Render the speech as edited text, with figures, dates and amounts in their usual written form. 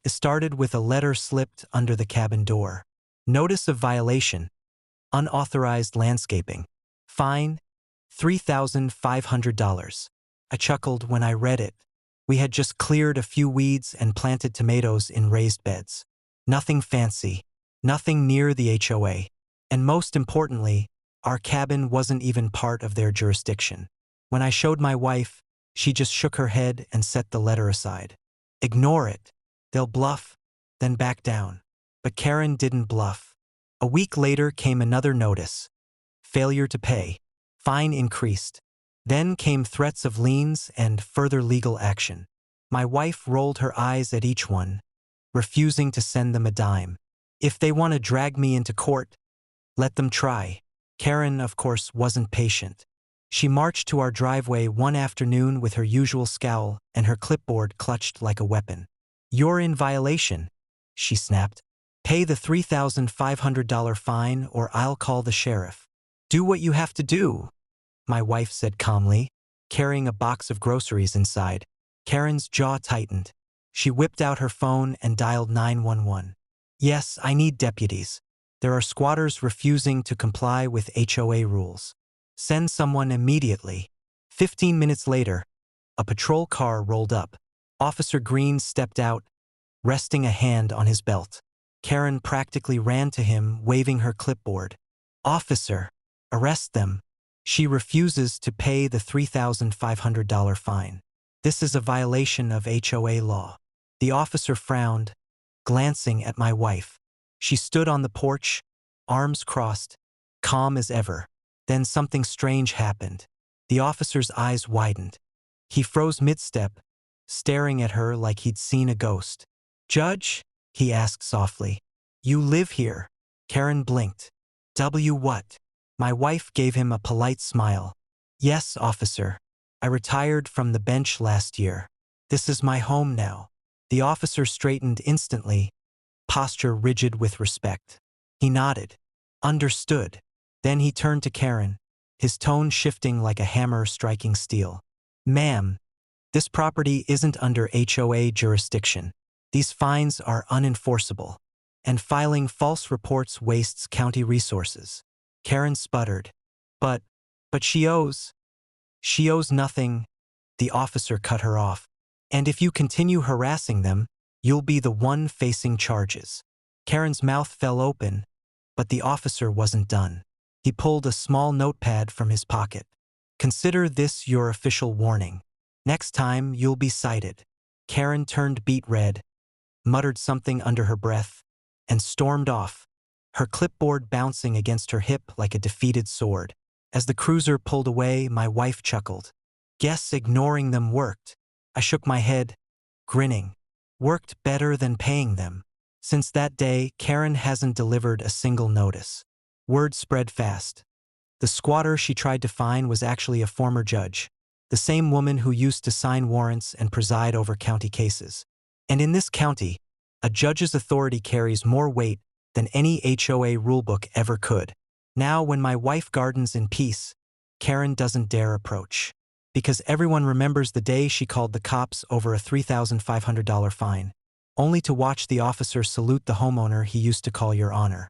It started with a letter slipped under the cabin door. Notice of violation. Unauthorized landscaping. Fine. $3,500. I chuckled when I read it. We had just cleared a few weeds and planted tomatoes in raised beds. Nothing fancy. Nothing near the HOA. And most importantly, our cabin wasn't even part of their jurisdiction. When I showed my wife, she just shook her head and set the letter aside. Ignore it. They'll bluff, then back down. But Karen didn't bluff. A week later came another notice. Failure to pay. Fine increased. Then came threats of liens and further legal action. My wife rolled her eyes at each one, refusing to send them a dime. If they want to drag me into court, let them try. Karen, of course, wasn't patient. She marched to our driveway one afternoon with her usual scowl and her clipboard clutched like a weapon. You're in violation, she snapped. Pay the $3,500 fine or I'll call the sheriff. Do what you have to do, my wife said calmly, carrying a box of groceries inside. Karen's jaw tightened. She whipped out her phone and dialed 911. Yes, I need deputies. There are squatters refusing to comply with HOA rules. Send someone immediately. 15 minutes later, a patrol car rolled up. Officer Green stepped out, resting a hand on his belt. Karen practically ran to him, waving her clipboard. Officer, arrest them. She refuses to pay the $3,500 fine. This is a violation of HOA law. The officer frowned, glancing at my wife. She stood on the porch, arms crossed, calm as ever. Then something strange happened. The officer's eyes widened. He froze mid-step, staring at her like he'd seen a ghost. Judge? He asked softly. You live here. Karen blinked. What? My wife gave him a polite smile. Yes, officer. I retired from the bench last year. This is my home now. The officer straightened instantly, posture rigid with respect. He nodded. Understood. Then he turned to Karen, his tone shifting like a hammer striking steel. Ma'am, this property isn't under HOA jurisdiction. These fines are unenforceable, and filing false reports wastes county resources. Karen sputtered. But she owes. She owes nothing. The officer cut her off. And if you continue harassing them, you'll be the one facing charges. Karen's mouth fell open, but the officer wasn't done. He pulled a small notepad from his pocket. Consider this your official warning. Next time, you'll be cited. Karen turned beet red, muttered something under her breath, and stormed off, her clipboard bouncing against her hip like a defeated sword. As the cruiser pulled away, my wife chuckled. Guess ignoring them worked. I shook my head, grinning. Worked better than paying them. Since that day, Karen hasn't delivered a single notice. Word spread fast. The squatter she tried to find was actually a former judge, the same woman who used to sign warrants and preside over county cases. And in this county, a judge's authority carries more weight than any HOA rulebook ever could. Now, when my wife gardens in peace, Karen doesn't dare approach. Because everyone remembers the day she called the cops over a $3,500 fine, only to watch the officer salute the homeowner he used to call Your Honor.